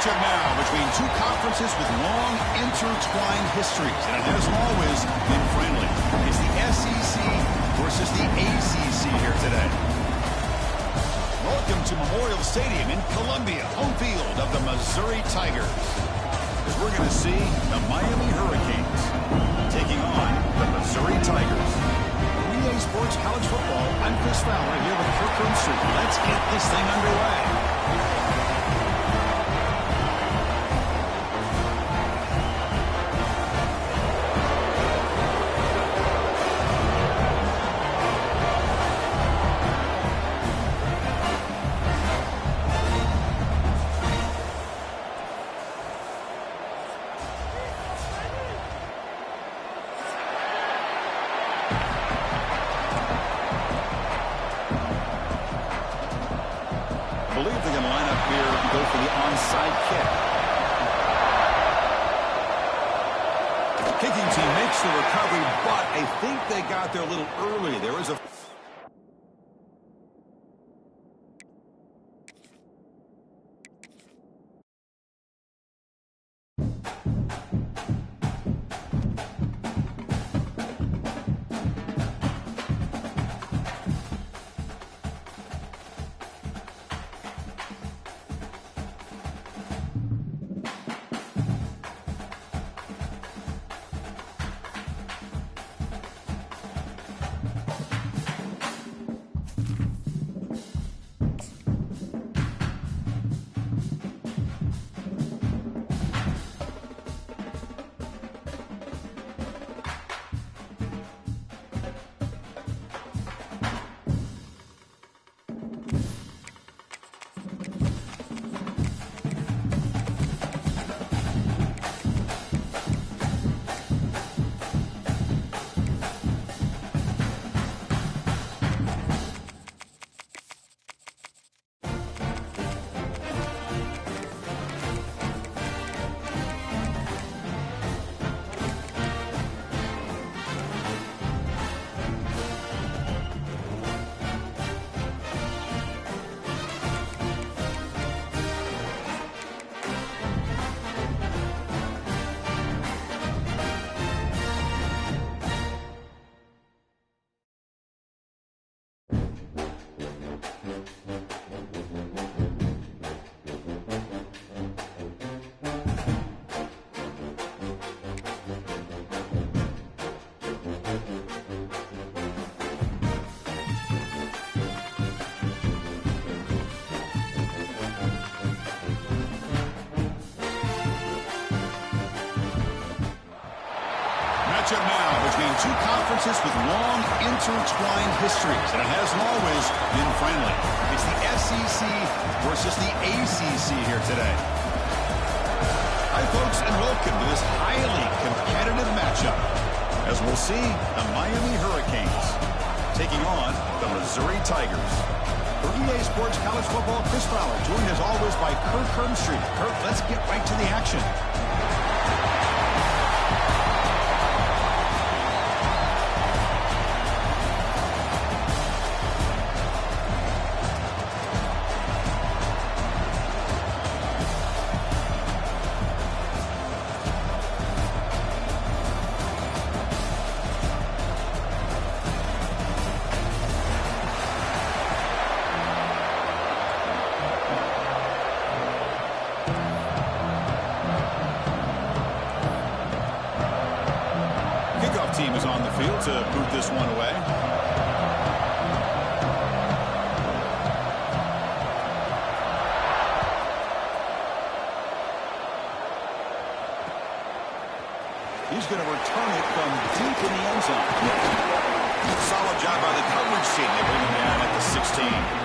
Matchup now between two conferences with long intertwined histories, and it has always been friendly. It's the SEC versus the ACC here today. Welcome to Memorial Stadium in Columbia, home field of the Missouri Tigers. As we're going to see the Miami Hurricanes taking on the Missouri Tigers. EA Sports College Football, I'm Chris Fowler here with Kirk Herbstreit. Let's get this thing underway. I believe they're going to line up here and go for the onside kick. The kicking team makes the recovery, but I think they got there a little early. There is a... Matchup now between two conferences with long intertwined histories, and it has always been friendly. It's the SEC versus the ACC here today. Hi, folks, and welcome to this highly competitive matchup. As we'll see, the Miami Hurricanes taking on the Missouri Tigers. For EA Sports College Football, Chris Fowler, joined as always by Kirk Herbstreit. Kirk, let's get right to the action. Team is on the field to boot this one away. He's going to return it from deep in the end zone. Solid job by the coverage team. They bring him down at the 16.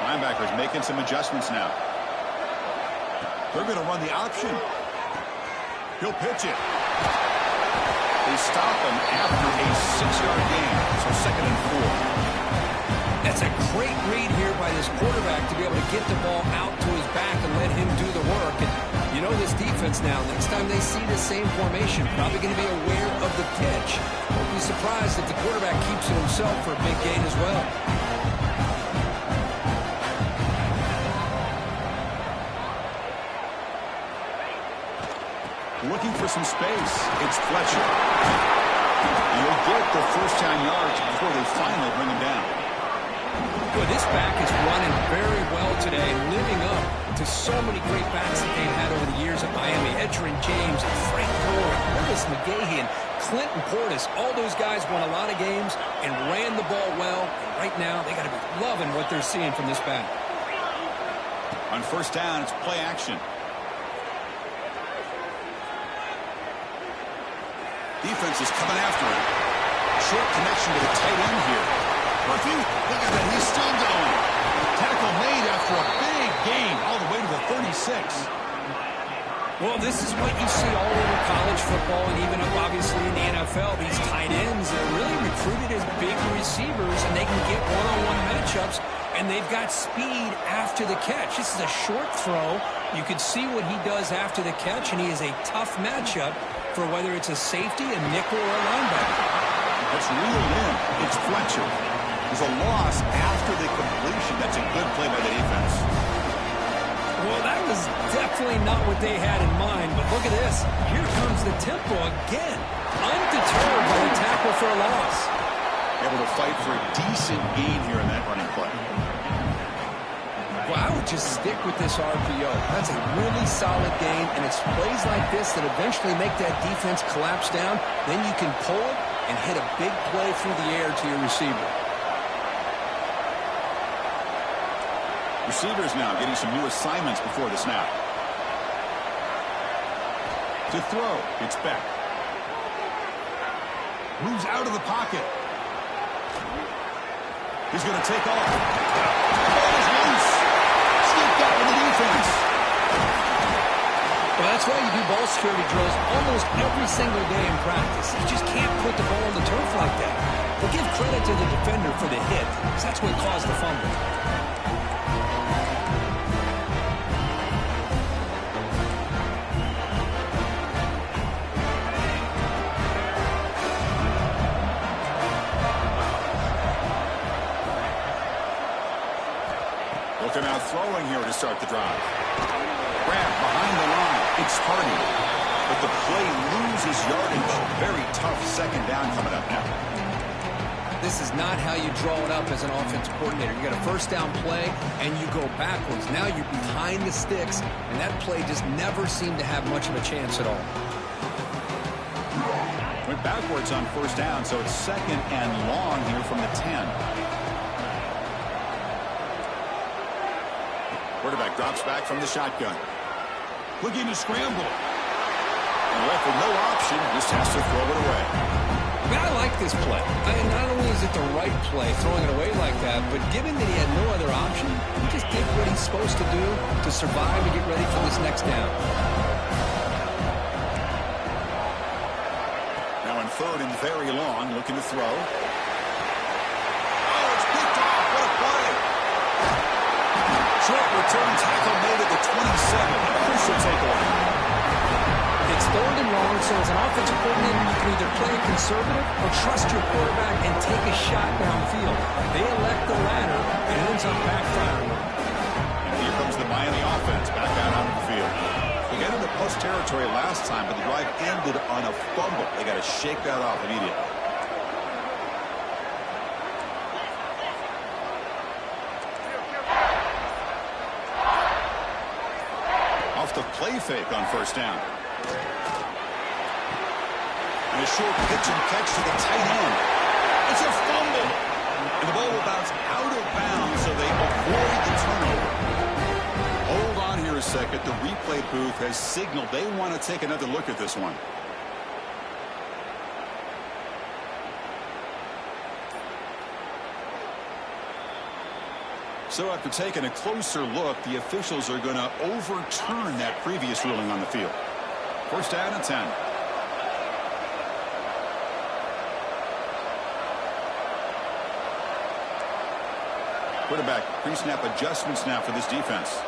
Linebackers making some adjustments now. They're going to run the option. He'll pitch it. They stop him after a 6-yard gain. So 2nd and 4. That's a great read here by this quarterback to be able to get the ball out to his back and let him do the work. And you know this defense now, next time they see the same formation, probably going to be aware of the pitch. Won't be surprised if the quarterback keeps it himself for a big gain as well. Looking for some space. It's Fletcher. You'll get the first down yards before they finally bring him down. Boy, this back is running very well today, living up to so many great backs that they've had over the years at Miami. Edgerrin James, Frank Gore, Willis McGahee, and Clinton Portis. All those guys won a lot of games and ran the ball well. And right now, they got to be loving what they're seeing from this back. On first down, it's play action. Defense is coming after him. Short connection to the tight end here. Murphy, look at that, he's still going. Tackle made after a big gain, all the way to the 36. Well, this is what you see all over college football and even up, obviously, in the NFL. These tight ends are really recruited as big receivers, and they can get one-on-one matchups, and they've got speed after the catch. This is a short throw. You can see what he does after the catch, and he is a tough matchup for whether it's a safety, a nickel, or a linebacker. That's reeled in. It's Fletcher. There's a loss after the completion. That's a good play by the defense. Well, that was definitely not what they had in mind, but look at this. Here comes the tempo again. Undeterred by the tackle for a loss. Able to fight for a decent gain here in that running play. Well, I would just stick with this RPO. That's a really solid game, and it's plays like this that eventually make that defense collapse down. Then you can pull it and hit a big play through the air to your receiver. Receivers now getting some new assignments before the snap. To throw, it's Beck. Moves out of the pocket. He's going to take off. Ball is loose. Sneaked out with the defense. Well, that's why you do ball security drills almost every single day in practice. You just can't put the ball on the turf like that. But give credit to the defender for the hit, because that's what caused the fumble. Looking out throwing here to start the drive. Grab behind the line. It's Hardy. But the play loses yardage. Very tough second down coming up now. This is not how you draw it up as an offensive coordinator. You got a first down play, and you go backwards. Now you're behind the sticks, and that play just never seemed to have much of a chance at all. Went backwards on first down, so it's second and long here from the 10. Quarterback drops back from the shotgun. Looking to scramble. And left with no option, just has to throw it away. I like this play. Not only is it the right play, throwing it away like that, but given that he had no other option, he just did what he's supposed to do to survive and get ready for this next down. Now in third and very long, looking to throw. Oh, it's picked off. What a play. Short return tackle made at the 27. A crucial takeaway. It's third and long, so as an offensive coordinator, you can either play conservative or trust your quarterback and take a shot downfield. They elect the latter, and it ends up backfiring. And here comes the Miami offense back out onto the field. They got into post territory last time, but the drive ended on a fumble. They got to shake that off immediately. Off the play fake on first down. And a short pitch and catch to the tight end. It's a fumble. And the ball will bounce out of bounds, so they avoid the turnover. Hold on here a second. The replay booth has signaled they want to take another look at this one. So after taking a closer look, the officials are going to overturn that previous ruling on the field. First down and 10. Quarterback pre-snap adjustments now for this defense.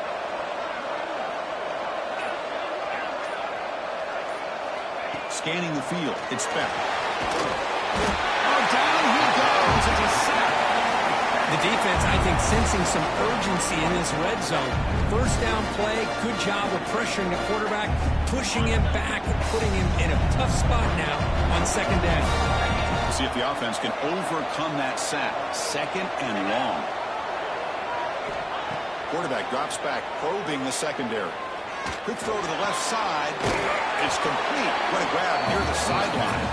Scanning the field. It's Beck. Oh, down he goes. It's a sack. The defense, I think, sensing some urgency in this red zone. First down play, good job of pressuring the quarterback, pushing him back, and putting him in a tough spot now on second down. See if the offense can overcome that sack. Second and long. Quarterback drops back, probing the secondary. Quick throw to the left side. It's complete. What a grab near the sideline.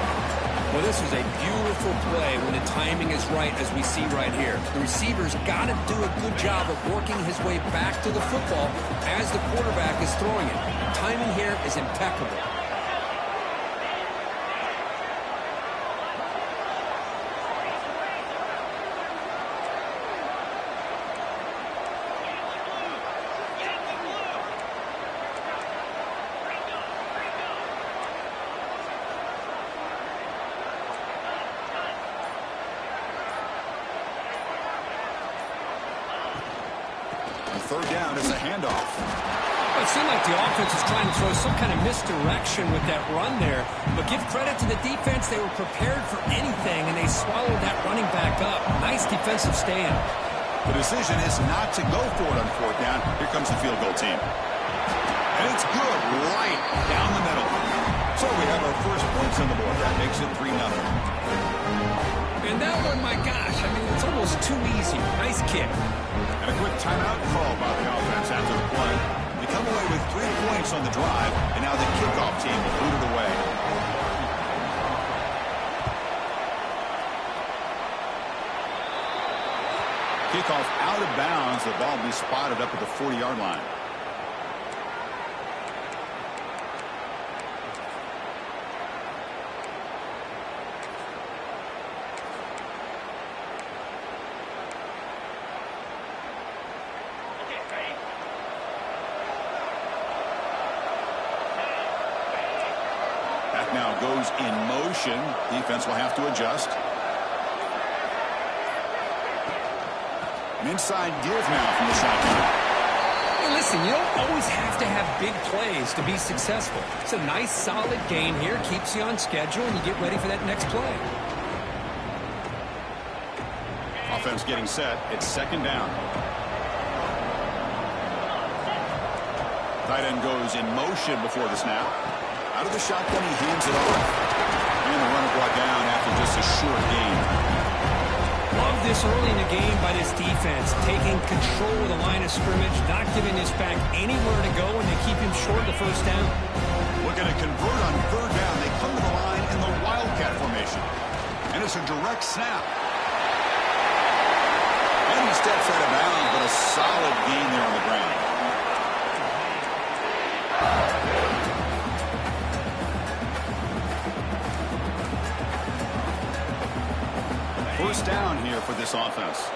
Well, this was a beautiful play when the timing is right, as we see right here. The receiver's got to do a good job of working his way back to the football as the quarterback is throwing it. Timing here is impeccable. Third down is a handoff. It seemed like the offense was trying to throw some kind of misdirection with that run there. But give credit to the defense. They were prepared for anything, and they swallowed that running back up. Nice defensive stand. The decision is not to go for it on fourth down. Here comes the field goal team. And it's good right down the middle. So we have our first points on the board. That makes it 3-0. And that one, my gosh, I mean, it's almost too easy. Nice kick. And a quick timeout call by the offense after the play. They come away with 3 points on the drive, and now the kickoff team will boot it away. Kickoff out of bounds. The ball will be spotted up at the 40-yard line. Now goes in motion. Defense will have to adjust. An inside give now from the shotgun. Hey, listen, you don't always have to have big plays to be successful. It's a nice, solid gain here. Keeps you on schedule, and you get ready for that next play. Offense getting set. It's second down. Tight end goes in motion before the snap. Out of the shotgun, he hands it off. And the runner brought down after just a short gain. Love this early in the game by this defense, taking control of the line of scrimmage, not giving this back anywhere to go, and they keep him short of the first down. Looking to convert on third down. They come to the line in the Wildcat formation. And it's a direct snap. And he steps out of bounds, but a solid gain there on the ground. First down here for this offense.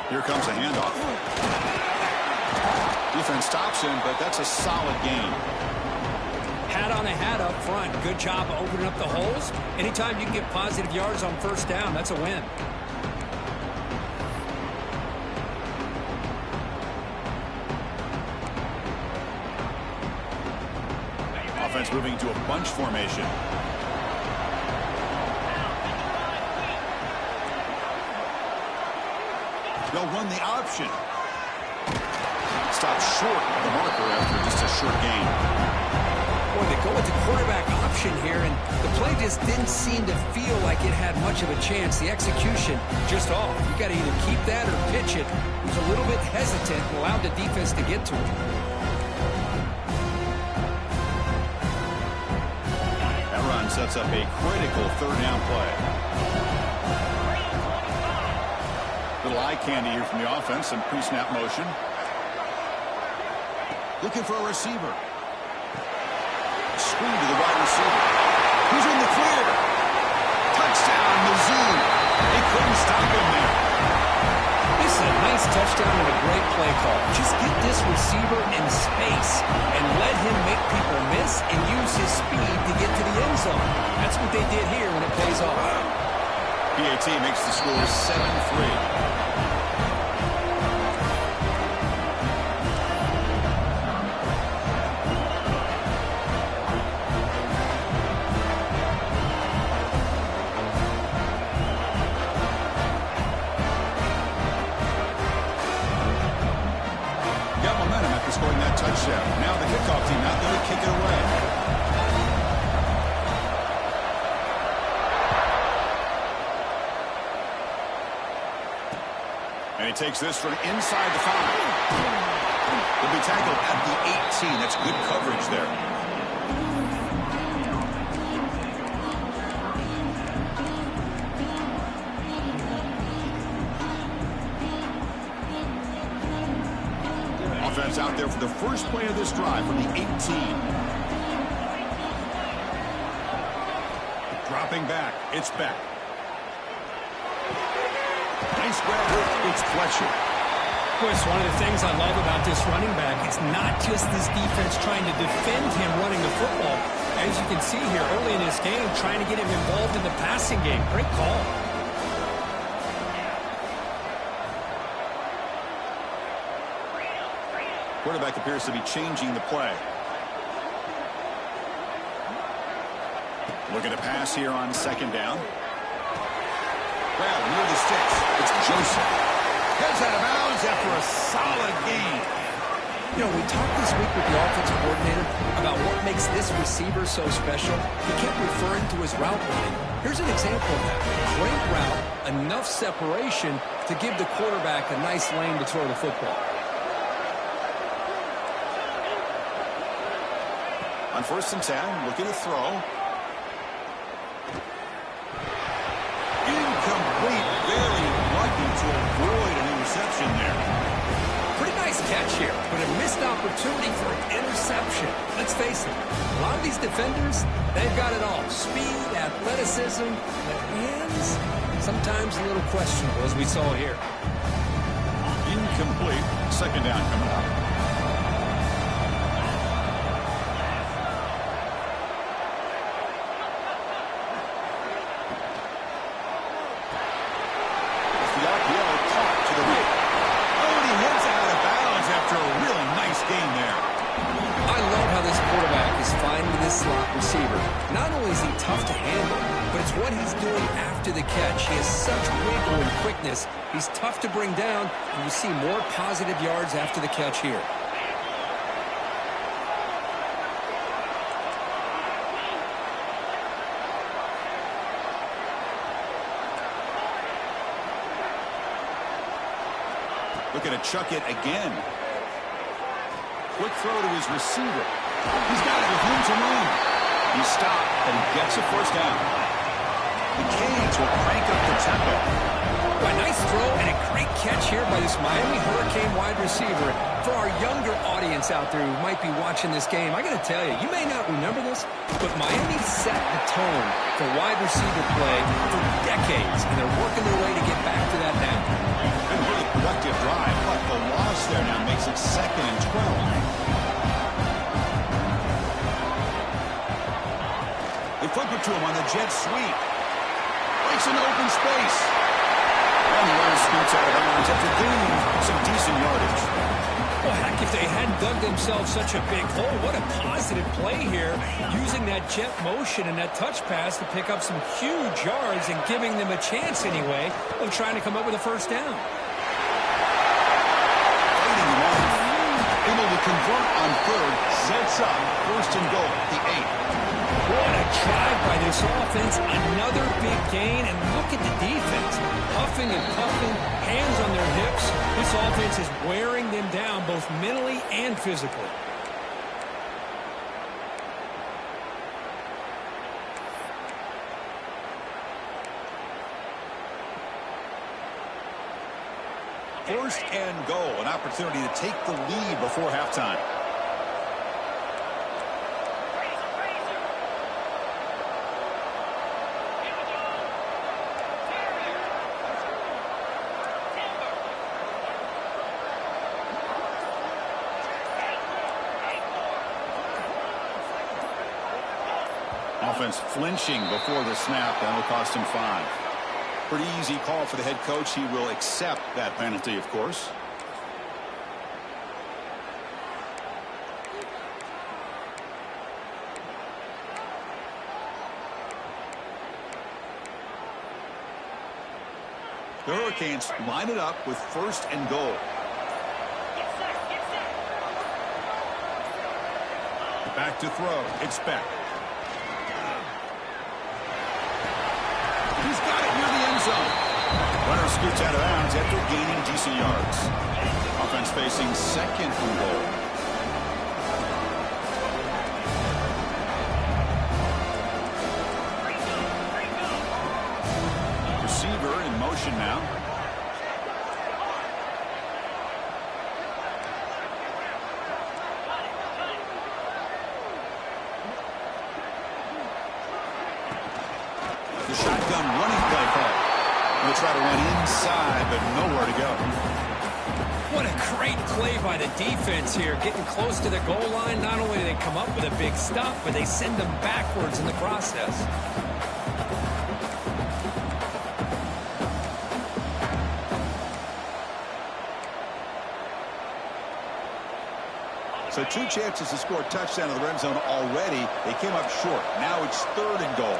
Here comes a handoff. Defense stops him, but that's a solid gain. Hat on a hat up front. Good job opening up the holes. Anytime you can get positive yards on first down, that's a win. Offense moving to a bunch formation. They'll run the option. Stops short of the marker after just a short gain. Boy, they go with the quarterback option here, and the play just didn't seem to feel like it had much of a chance. The execution just off. You got to either keep that or pitch it. He was a little bit hesitant and allowed the defense to get to him. That run sets up a critical third down play. Little eye candy here from the offense, some pre-snap motion. Looking for a receiver. Screen to the wide receiver. Who's in the clear? Touchdown, Mizzou. They couldn't stop him there. This is a nice touchdown and a great play call. Just get this receiver in space and let him make people miss and use his speed to get to the end zone. That's what they did here when it pays off. PAT makes the score 7-3. Scoring that touchdown. Now the kickoff team out there to kick it away. And he takes this from inside the 5. He'll be tackled at the 18. That's good coverage there. Offense out there for the first play of this drive from the 18. Dropping back. It's Beck. Nice grab. It's Fletcher. Boy, it's one of the things I love about this running back. It's not just this defense trying to defend him running the football. As you can see here early in this game, trying to get him involved in the passing game. Great call. Quarterback appears to be changing the play. Looking to pass here on second down. Well, near the sticks. It's Joseph. Heads out of bounds after a solid gain. You know, we talked this week with the offensive coordinator about what makes this receiver so special. He kept referring to his route running. Here's an example of that. Great route, enough separation to give the quarterback a nice lane to throw the football. On 1st and 10, looking to throw. Incomplete, very lucky to avoid an interception there. Pretty nice catch here, but a missed opportunity for an interception. Let's face it, a lot of these defenders, they've got it all. Speed, athleticism, but hands, sometimes a little questionable, as we saw here. Incomplete. Second down coming up. He has such wiggle and quickness. He's tough to bring down, and you see more positive yards after the catch here. Looking to chuck it again. Quick throw to his receiver. He's got it with room to run. He stopped, and he gets a first down. The Canes will crank up the tempo. A nice throw and a great catch here by this Miami Hurricane wide receiver. For our younger audience out there who might be watching this game, I got to tell you, you may not remember this, but Miami set the tone for wide receiver play for decades, and they're working their way to get back to that now. Been really productive to him on the jet sweep. Breaks into open space. And the runner scoots out of bounds after gaining some decent yardage. Well, heck, if they hadn't dug themselves such a big hole, what a positive play here, using that jet motion and that touch pass to pick up some huge yards and giving them a chance anyway of trying to come up with a first down. Fighting them off. Able to convert on third, sets up first and goal at the 8. What a drive by this offense. Another big gain, and look at the defense. Huffing and puffing, hands on their hips. This offense is wearing them down both mentally and physically. First and goal, an opportunity to take the lead before halftime. Offense flinching before the snap. That will cost him 5. Pretty easy call for the head coach. He will accept that penalty, of course. The Hurricanes line it up with first and goal. Back to throw. It's Beck. He's got it near the end zone. Runner scoots out of bounds after gaining decent yards. Offense facing second and goal. Receiver in motion now. The shotgun running play call. They'll try to run inside, but nowhere to go. What a great play by the defense here. Getting close to the goal line, not only do they come up with a big stop, but they send them backwards in the process. So 2 chances to score a touchdown in the red zone already. They came up short. Now it's third and goal.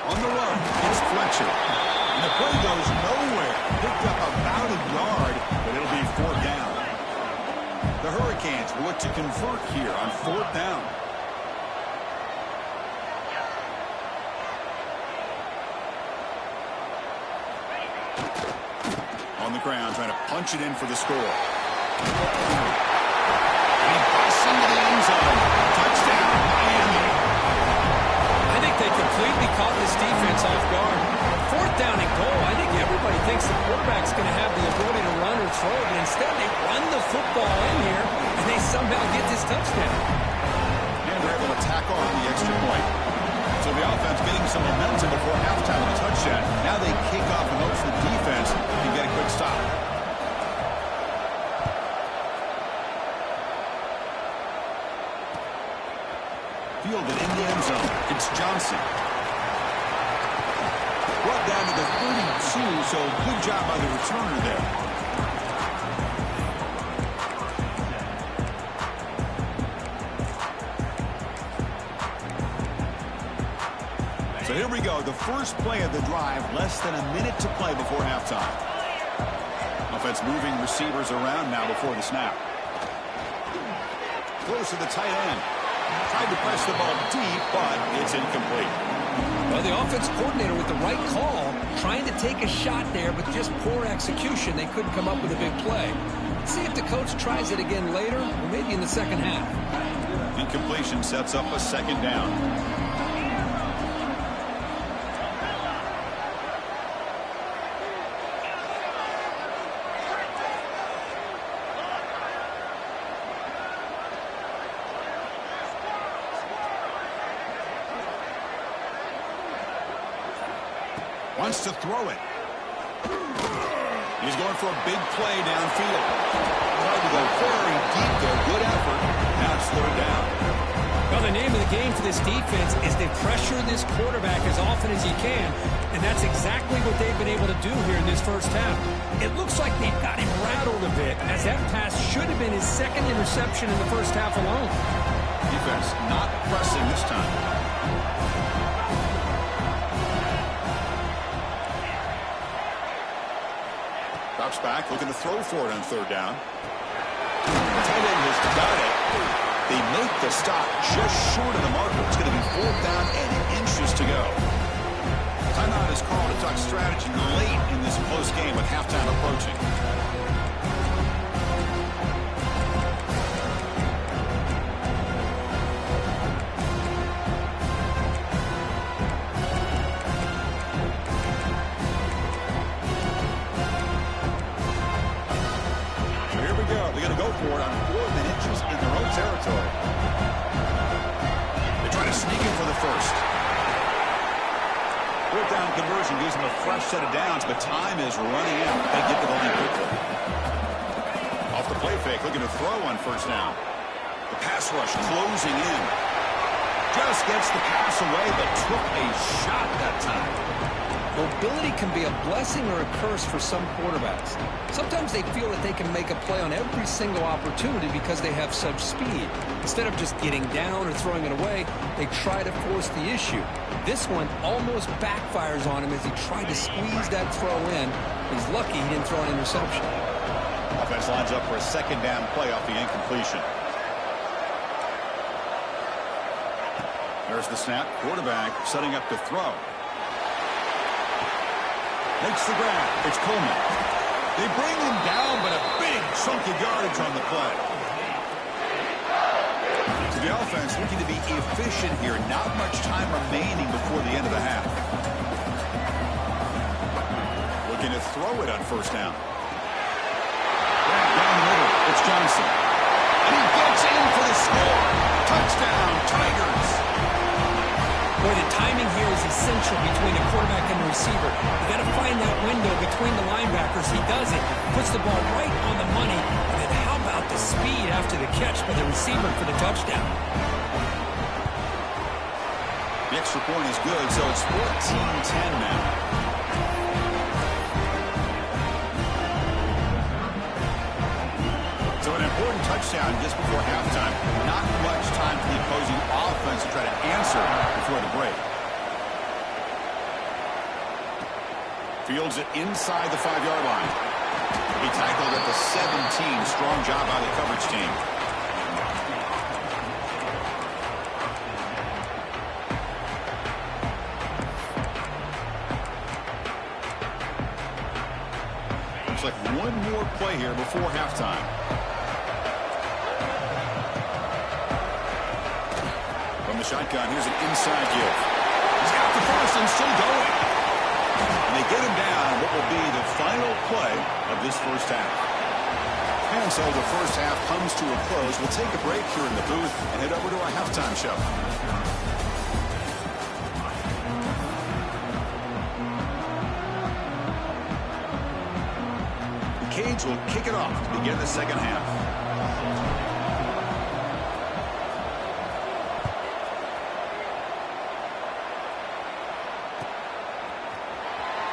On the run, it's Fletcher. And the play goes nowhere. Picked up about a yard, but it'll be 4th down. The Hurricanes will look to convert here on 4th down. On the ground, trying to punch it in for the score. And he busts into the end zone. Touchdown, Miami. I think they completely caught this defense off guard. 4th down and goal. I think everybody thinks the quarterback's going to have the ability to run or throw, but instead they run the football in here, and they somehow get this touchdown. And they're able to tack on the extra point. So the offense getting some momentum before halftime with a touchdown. Now they kick off and hope the defense can get a quick stop. Fielded in the end zone. It's Johnson. Brought down to the 32, so good job by the returner there. So here we go, the first play of the drive, less than a minute to play before halftime. Offense moving receivers around now before the snap. Close to the tight end. Tried to press the ball deep, but it's incomplete. Well, the offense coordinator with the right call, trying to take a shot there, but just poor execution. They couldn't come up with a big play. See if the coach tries it again later, or maybe in the second half. Incompletion sets up a 2nd down. Wants to throw it. He's going for a big play downfield. Tried to go very deep there. Good effort. Now it's 3rd down. Well, the name of the game for this defense is to pressure this quarterback as often as you can, and that's exactly what they've been able to do here in this first half. It looks like they've got him rattled a bit, as that pass should have been his 2nd interception in the first half alone. Defense not pressing this time. Drops back, looking to throw for it on 3rd down. Tight end has got it. They make the stop just short of the marker. It's going to be 4th down and inches to go. Timeout is called to talk strategy late in this close game with halftime approaching. They're going to go for it on 4th and inches in their own territory. They try to sneak in for the first. 4th down conversion gives them a fresh set of downs, but time is running out. They get to the line quickly. Off the play fake, looking to throw on 1st down. The pass rush closing in. Just gets the pass away, but took a shot that time. Mobility can be a blessing or a curse for some quarterbacks. Sometimes they feel that they can make a play on every single opportunity because they have such speed. Instead of just getting down or throwing it away, they try to force the issue. This one almost backfires on him as he tried to squeeze that throw in. He's lucky he didn't throw an interception. Offense lines up for a 2nd down play off the incompletion. There's the snap. Quarterback setting up to throw. Makes the grab. It's Coleman. They bring him down, but a big chunk of yardage on the play. To the offense, looking to be efficient here. Not much time remaining before the end of the half. Looking to throw it on 1st down. Down the middle, it's Johnson. And he gets in for the score. Touchdown, Tigers. Boy, the timing here is essential between a quarterback and a receiver. You got to find that window between the linebackers. He does it. Puts the ball right on the money. And then how about the speed after the catch by the receiver for the touchdown? The extra point is good, so it's 14-10 now. So an important touchdown just before halftime. Not much time for the opposing offense to try to answer before the break. Fields it inside the 5-yard line. He tackled at the 17. Strong job by the coverage team. Looks like one more play here before halftime. From the shotgun, here's an inside give. He's got the first and still going. And they get him down what will be the final play of this first half. And so the first half comes to a close. We'll take a break here in the booth and head over to our halftime show. The Canes will kick it off to begin the second half.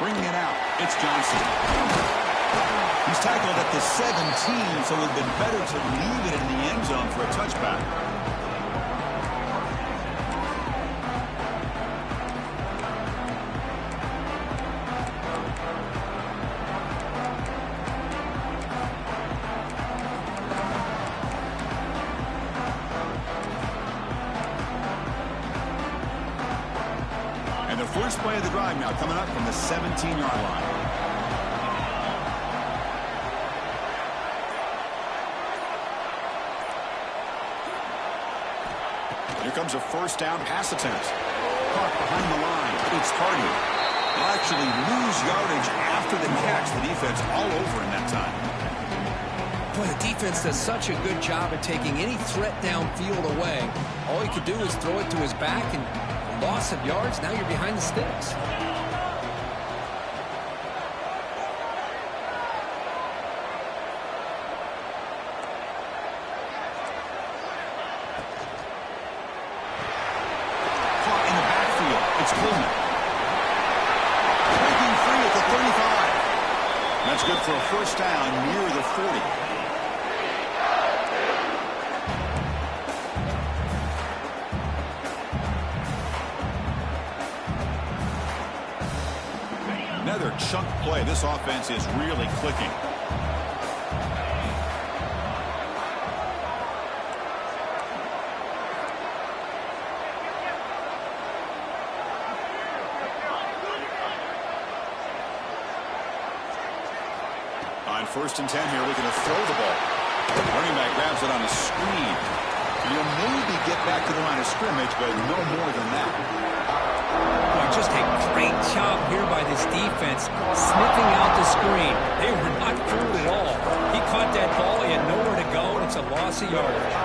Bringing it out, it's Johnson. He's tackled at the 17, so it would have been better to leave it in the end zone for a touchback. And the first play of the drive now coming up from the 17-yard line. Here comes a first down pass attempt. Caught behind the line. It's Hardy. They'll actually lose yardage after the catch. The defense all over in that time. Boy, the defense does such a good job at taking any threat downfield away. All he could do is throw it to his back, and loss of yards, now you're behind the sticks. That's good for a first down near the 40. Another chunk play. This offense is really clicking. On 1st and 10 here, looking to throw the ball. The running back grabs it on a screen. He'll maybe get back to the line of scrimmage, but no more than that. Boy, just a great job here by this defense, sniffing out the screen. They were not fooled at all. He caught that ball, he had nowhere to go, and it's a loss of yardage.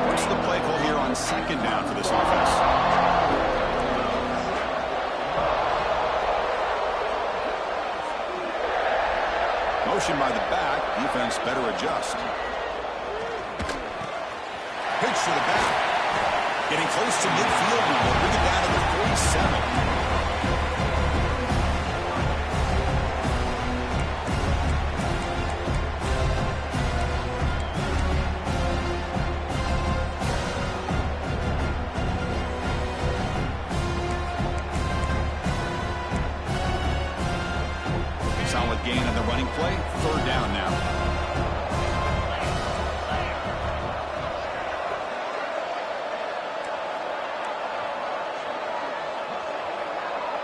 What's the play call here on 2nd down for this offense? Motion by the back. Defense better adjust. Pitch to the back. Getting close to midfield now. We'll bring it down to the 47. Solid gain on the running play. 3rd down now.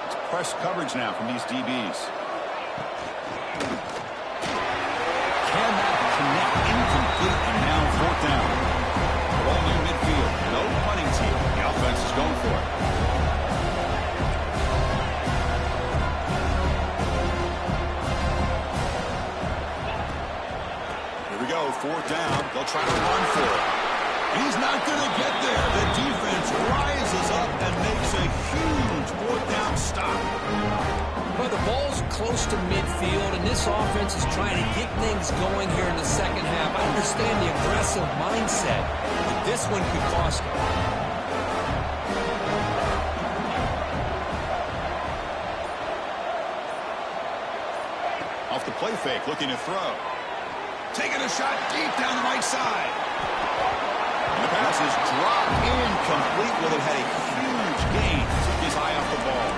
It's press coverage now from these DBs. Can that connect? Incomplete, and now 4th down. Ball near midfield. No punting team. The offense is going for it. Here we go, 4th down. They'll try to run for it. He's not going to get there. The defense rises up and makes a huge 4th down stop. Well, the ball's close to midfield, and this offense is trying to get things going here in the 2nd half. I understand the aggressive mindset, but this one could cost them. Off the play fake, looking to throw. Taking a shot deep down the right side. And the pass is dropped incomplete. Would have had a huge gain. Took his eye off the ball.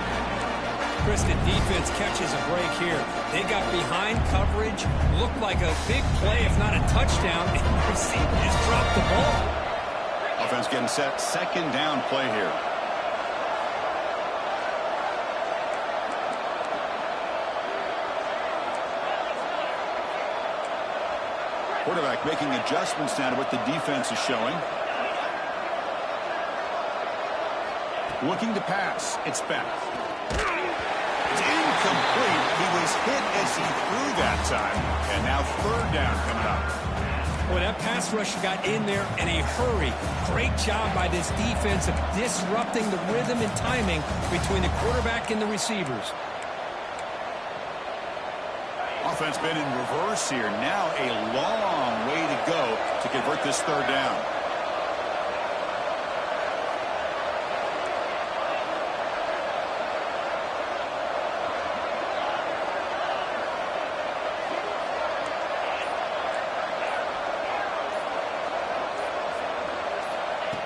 Chris, the defense catches a break here. They got behind coverage. Looked like a big play, if not a touchdown. And the receiver just dropped the ball. Offense getting set. 2nd down play here. Quarterback making adjustments now to what the defense is showing. Looking to pass. It's back. It's incomplete. He was hit as he threw that time. And now 3rd down coming up. Well, that pass rush got in there in a hurry. Great job by this defense of disrupting the rhythm and timing between the quarterback and the receivers. Offense been in reverse here. Now a long way to go to convert this 3rd down.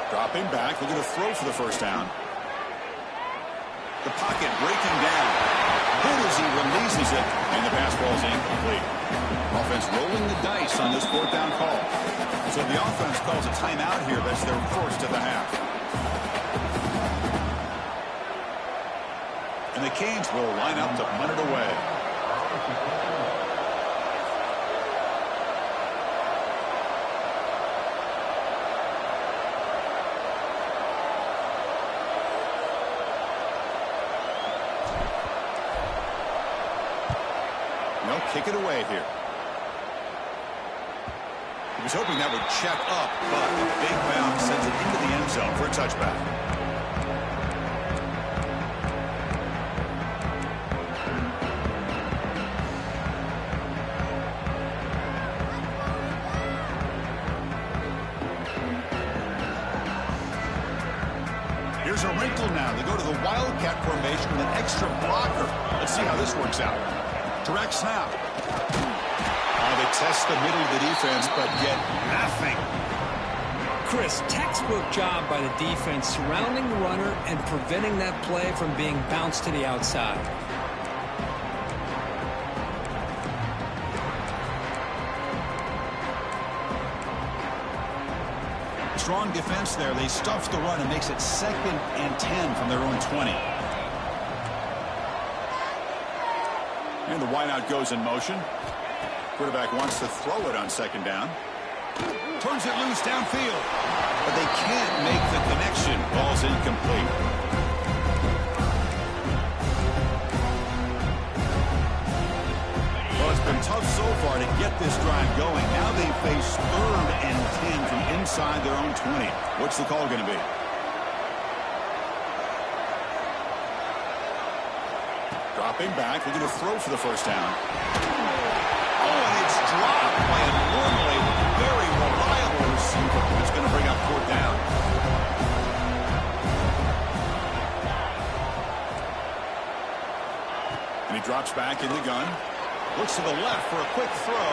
Dropping back, looking to throw for the 1st down. The pocket breaking down. Good as he releases it, and the pass ball is incomplete. Offense rolling the dice on this 4th down call. So the offense calls a timeout here. That's their first of the half. And the Canes will line up to punt it away. They'll kick it away here. He was hoping that would check up, but a big bounce sends it into the end zone for a touchback. Here's a wrinkle now. They go to the Wildcat formation with an extra blocker. Let's see how this works out. Direct snap. They test the middle of the defense, but get nothing. Chris, textbook job by the defense surrounding the runner and preventing that play from being bounced to the outside. Strong defense there. They stuffs the run and makes it 2nd and 10 from their own 20. And the wideout goes in motion. Quarterback wants to throw it on 2nd down. Turns it loose downfield. But they can't make the connection. Ball's incomplete. Well, it's been tough so far to get this drive going. Now they face 3rd and 10 from inside their own 20. What's the call going to be? Dropping back. They're going to throw for the first down. And it's dropped by a normally very reliable receiver. It's going to bring up 4th down. And he drops back in the gun. Looks to the left for a quick throw.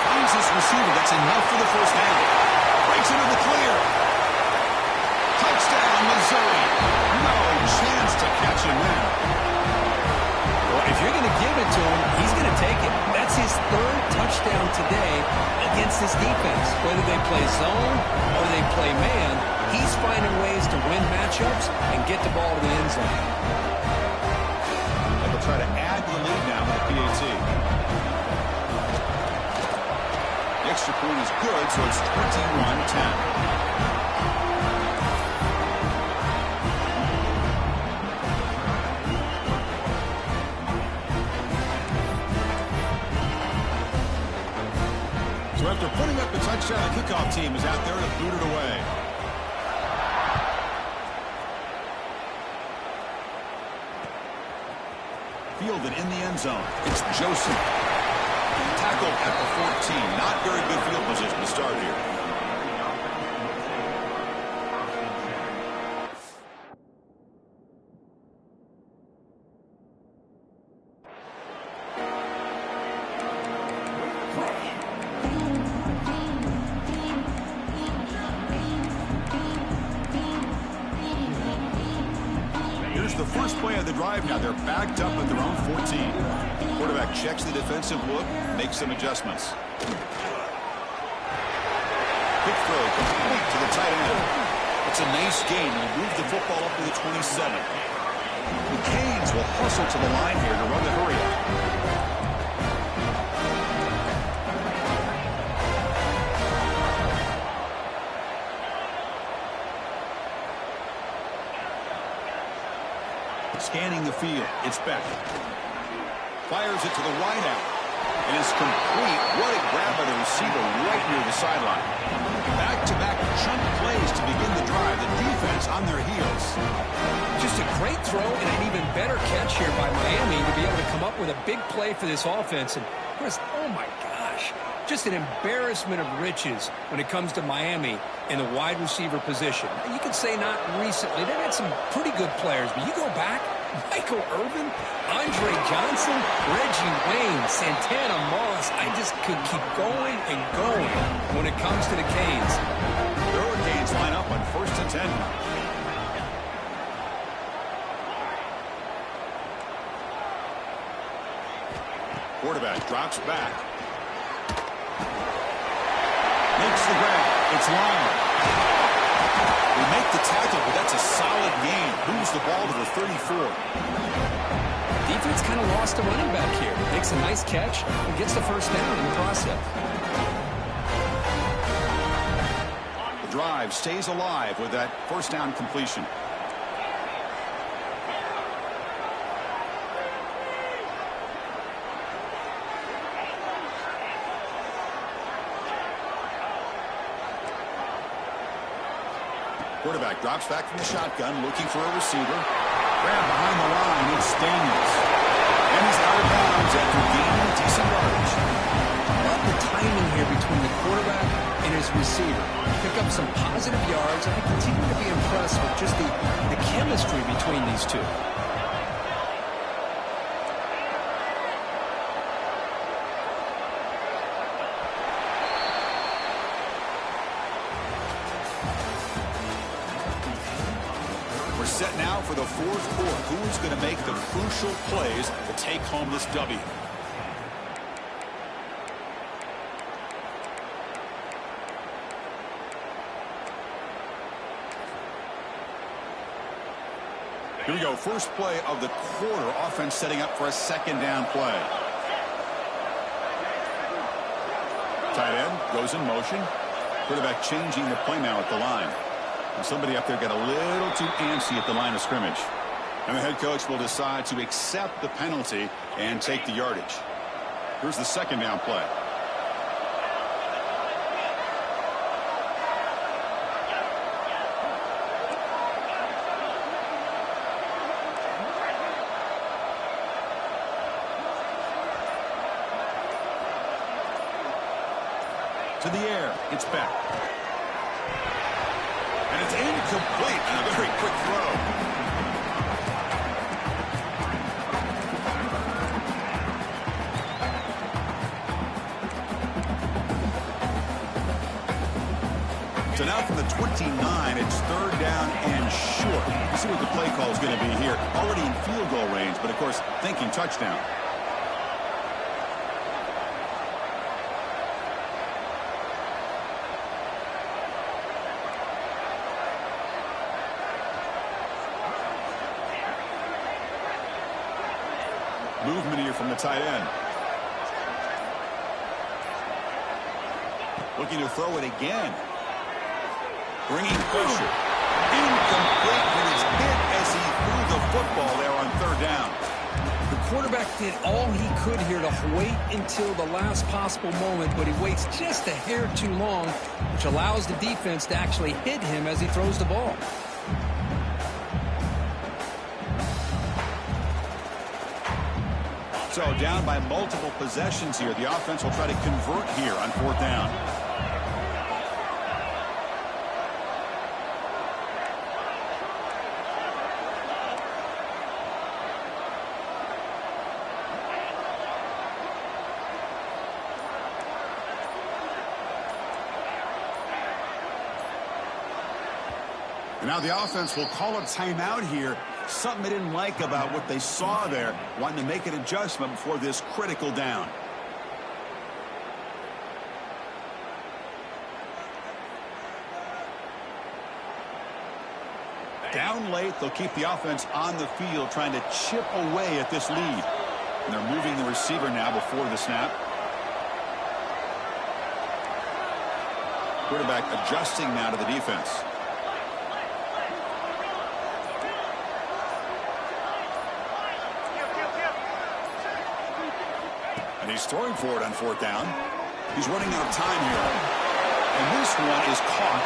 Finds his receiver. That's enough for the first down. Breaks into the clear. Touchdown, Missouri. No chance to catch him there. Well, if you're going to give it to him, he's going to take it. That's his 3rd touchdown today against this defense. Whether they play zone or they play man, he's finding ways to win matchups and get the ball to the end zone. And they'll try to add to the lead now with the PAT. The extra point is good, so it's 21-10. So after putting up the touchdown, the kickoff team is out there to boot it away. Fielded in the end zone. It's Joseph. Tackled at the 14. Not very good field position to start here. The first play of the drive now. They're backed up at their own 14. Quarterback checks the defensive look, makes some adjustments. Quick throw complete to the tight end. It's a nice gain. He'll move the football up to the 27. The Canes will hustle to the line here to run the hurry-up. Scanning the field. It's Beck. Fires it to the wideout. And it's complete. What a grab by the receiver right near the sideline. Back-to-back chunk plays to begin the drive. The defense on their heels. Just a great throw and an even better catch here by Miami to be able to come up with a big play for this offense. And Chris, oh my gosh, just an embarrassment of riches when it comes to Miami in the wide receiver position. You could say not recently. They've had some pretty good players, but you go back, Michael Irvin, Andre Johnson, Reggie Wayne, Santana Moss. I just could keep going and going when it comes to the Canes. The Hurricanes line up on 1st and 10. Quarterback drops back. Makes the grab. It's Lyon. We make the tackle, but that's a solid gain. Moves the ball to the 34. Defense kind of lost a running back here. Makes a nice catch and gets the first down in the process. The drive stays alive with that first down completion. Quarterback drops back from the shotgun, looking for a receiver. Grab behind the line, it's Daniels. And he's out of bounds after gaining decent yardage. I love the timing here between the quarterback and his receiver. Pick up some positive yards, and I continue to be impressed with just the chemistry between these two. We're set now for the fourth quarter. Who is going to make the crucial plays to take home this W? Here we go. First play of the quarter. Offense setting up for a second down play. Tight end goes in motion. Quarterback changing the play now at the line. And somebody up there got a little too antsy at the line of scrimmage. And the head coach will decide to accept the penalty and take the yardage. Here's the second down play. To the air. It's back. And it's incomplete. And a very quick throw. So now from the 29, it's third down and short. You see what the play call is going to be here. Already in field goal range, but of course, thinking touchdown. Movement here from the tight end. Looking to throw it again. Bringing pressure. Incomplete, but it's hit as he threw the football there on third down. The quarterback did all he could here to wait until the last possible moment, but he waits just a hair too long, which allows the defense to actually hit him as he throws the ball. So down by multiple possessions here. The offense will try to convert here on fourth down. And now the offense will call a timeout here. Something they didn't like about what they saw there. Wanting to make an adjustment before this critical down. Down late, they'll keep the offense on the field trying to chip away at this lead. And they're moving the receiver now before the snap. Quarterback adjusting now to the defense. And he's throwing for it on fourth down. He's running out of time here. And this one is caught.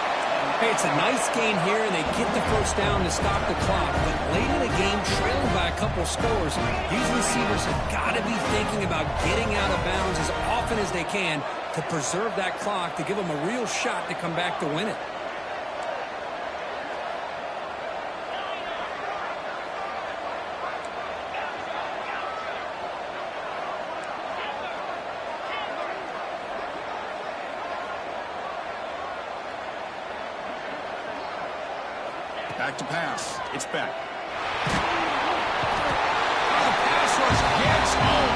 Hey, it's a nice gain here, and they get the first down to stop the clock. But late in the game, trailing by a couple scores, these receivers have got to be thinking about getting out of bounds as often as they can to preserve that clock, to give them a real shot to come back to win it. Back to pass. It's back. The pass rush gets home.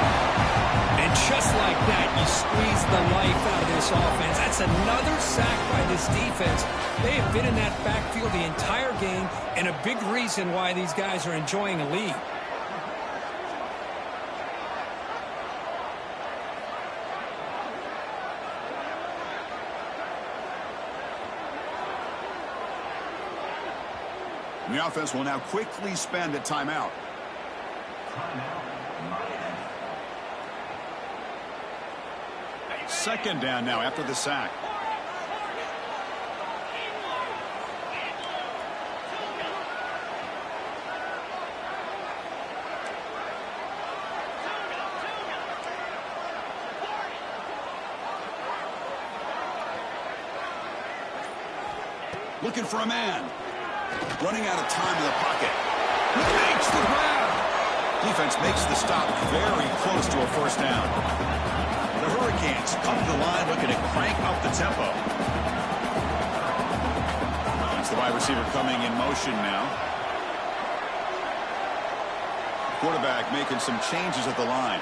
And just like that, you squeeze the life out of this offense. That's another sack by this defense. They have been in that backfield the entire game, and a big reason why these guys are enjoying a lead. And the offense will now quickly spend a timeout. Second down now after the sack. Looking for a man. Running out of time in the pocket. Makes the grab. Defense makes the stop very close to a first down. The Hurricanes come to the line looking to crank up the tempo. It's the wide receiver coming in motion now. Quarterback making some changes at the line.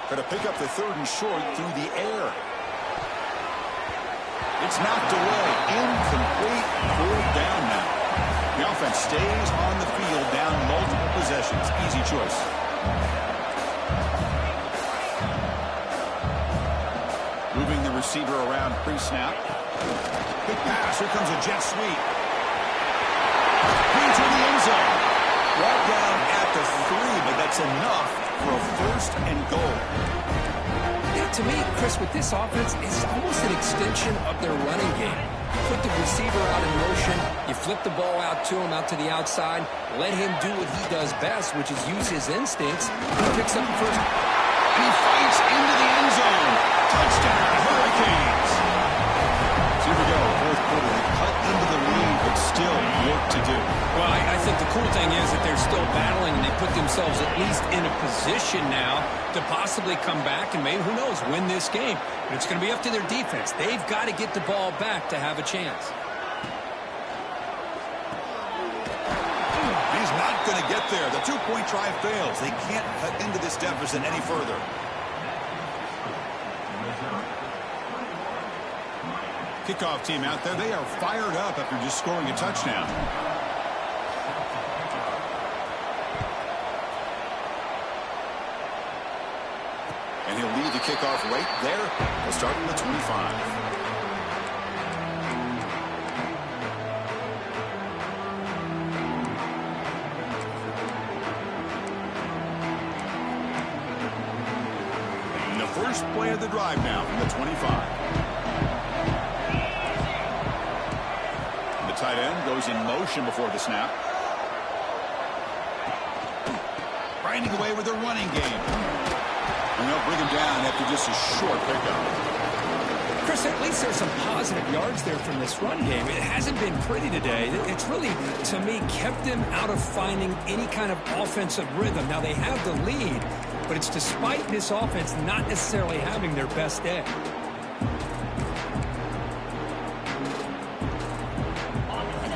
Going to pick up the 3rd and short through the air. It's knocked away. Incomplete. 4th down now. The offense stays on the field down multiple possessions. Easy choice. Moving the receiver around pre-snap. Big pass. Here comes a jet sweep. Into the end zone. Brought down at the 3, but that's enough for a 1st and goal. Yeah, to me, Chris, with this offense, it's almost an extension of their running game. You put the receiver out in motion, you flip the ball out to him, out to the outside, let him do what he does best, which is use his instincts. He picks up the first. And he fights into the end zone. Touchdown, Hurricanes. So here we go, 4th quarter. They cut into the lead, but still work to do. Well, I think the cool thing is that they're still battling, and they put themselves at least in a position now to possibly come back and maybe, who knows, win this game. But it's going to be up to their defense. They've got to get the ball back to have a chance. He's not going to get there. The 2-point try fails. They can't cut into this deficit any further. Kickoff team out there. They are fired up after just scoring a touchdown. And he'll lead the kickoff right there. They'll start from the 25. And the first play of the drive now from the 25. Tight end goes in motion before the snap. Grinding away with a running game. And they'll bring him down after just a short pickup. Chris, at least there's some positive yards there from this run game. It hasn't been pretty today. It's really, to me, kept them out of finding any kind of offensive rhythm. Now, they have the lead, but it's despite this offense not necessarily having their best day.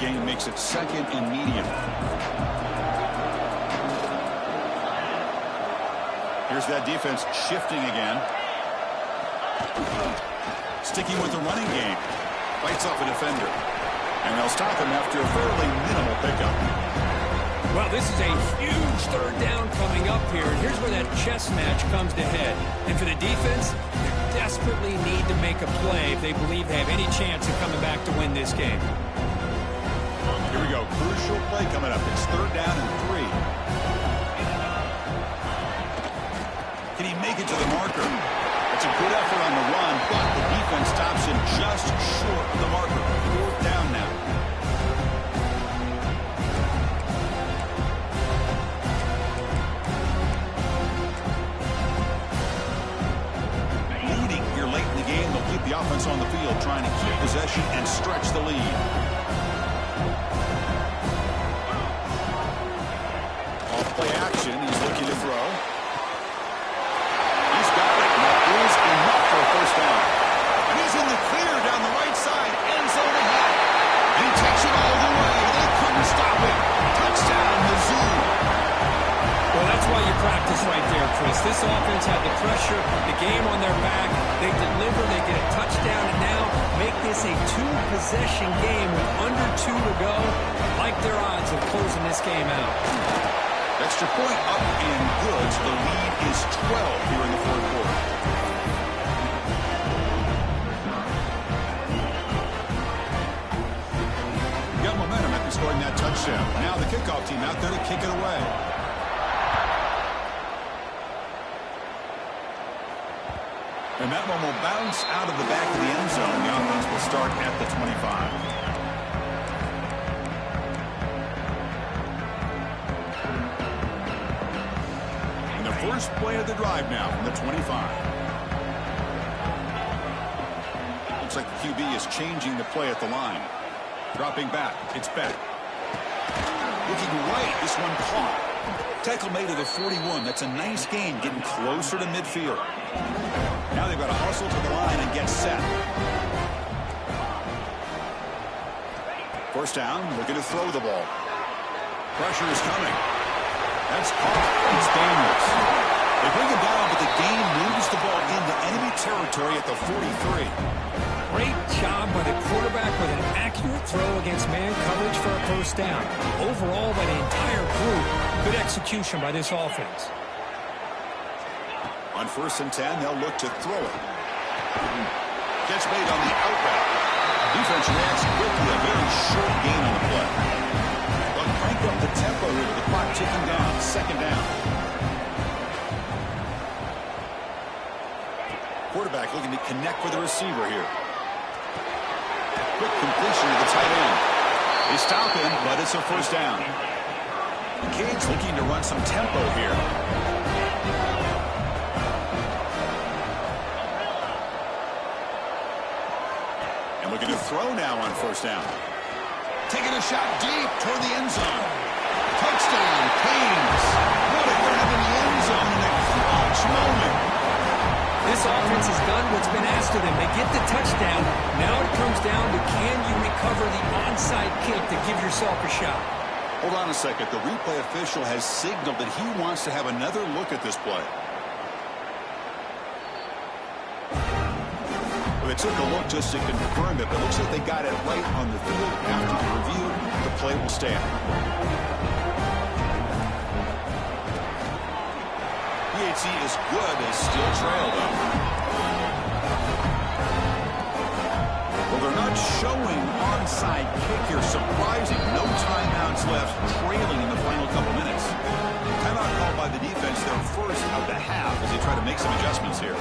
Game makes it 2nd and medium. Here's that defense shifting again. Sticking with the running game. Fights off a defender. And they'll stop him after a fairly minimal pickup. Well, this is a huge 3rd down coming up here. And here's where that chess match comes to head. And for the defense, they desperately need to make a play if they believe they have any chance of coming back to win this game. Here we go. Crucial play coming up. It's 3rd down and 3. Can he make it to the marker? It's a good effort on the run, but the defense stops him just short of the marker. 4th down now. Leading here late in the game. They'll keep the offense on the field, trying to keep possession and stretch the lead. Play action. He's looking to throw. He's got it. And that is enough for a first down. And he's in the clear down the right side. End zone ahead. And he takes it all the way. They couldn't stop it. Touchdown, Mizzou. Well, that's why you practice right there, Chris. This offense had the pressure, the game on their back. They deliver, they get a touchdown, and now make this a 2-possession game with under 2 to go. Like their odds of closing this game out. Extra point up and good, so the lead is 12 here in the 4th quarter. Got momentum after scoring that touchdown. Now the kickoff team out there to kick it away. And that one will bounce out of the back of the end zone. The offense will start at the 25. First play of the drive now from the 25. Looks like the QB is changing the play at the line. Dropping back. It's Beck. Looking right. This one caught. Tackle made to the 41. That's a nice gain, getting closer to midfield. Now they've got to hustle to the line and get set. First down, looking to throw the ball. Pressure is coming. That's caught. It's dangerous. They bring him down, but the gain moves the ball into enemy territory at the 43. Great job by the quarterback with an accurate throw against man coverage for a first down. Overall, by the entire group, good execution by this offense. On 1st and 10, they'll look to throw it. Catch made on the out route. Defense reacts quickly, a very short gain on the play. They'll crank up the tempo here with the clock ticking down. Second down. Quarterback looking to connect with the receiver here. Quick completion to the tight end. They stop him, but it's a first down. Cage looking to run some tempo here. And looking to throw now on first down. Taking a shot deep toward the end zone. Touchdown, Canes. What a grab in the end zone in a clutch moment. This offense has done what's been asked of them. They get the touchdown. Now it comes down to, can you recover the onside kick to give yourself a shot? Hold on a second. The replay official has signaled that he wants to have another look at this play. Well, they took a look just to confirm it, but it looks like they got it right on the field. After the review, the play will stand. PHC is good as still trail, though. Well, they're not showing onside kick here. Surprising. No timeouts left, trailing in the final couple minutes. Timeout called by the defense, their first of the half, as they try to make some adjustments here.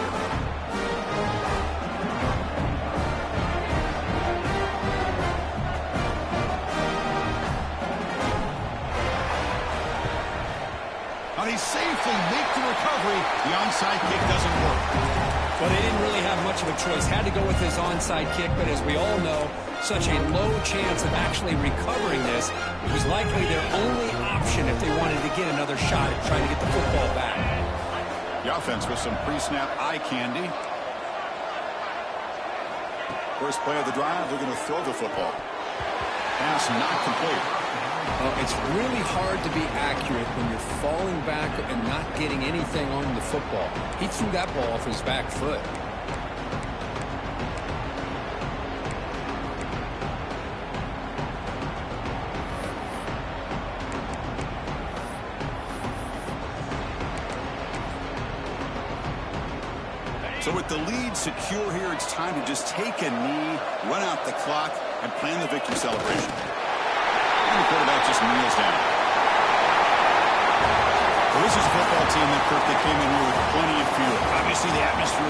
They safely make the recovery. The onside kick doesn't work. Well, they didn't really have much of a choice. Had to go with his onside kick, but as we all know, such a low chance of actually recovering this. It was likely their only option if they wanted to get another shot at trying to get the football back. The offense with some pre-snap eye candy. First play of the drive, they're going to throw the football. Pass not complete. It's really hard to be accurate when you're falling back and not getting anything on the football. He threw that ball off his back foot. So with the lead secure here, it's time to just take a knee, run out the clock, and plan the victory celebration. And the quarterback just kneels down. Well, this is a football team that came in here with plenty of fuel. Obviously, the atmosphere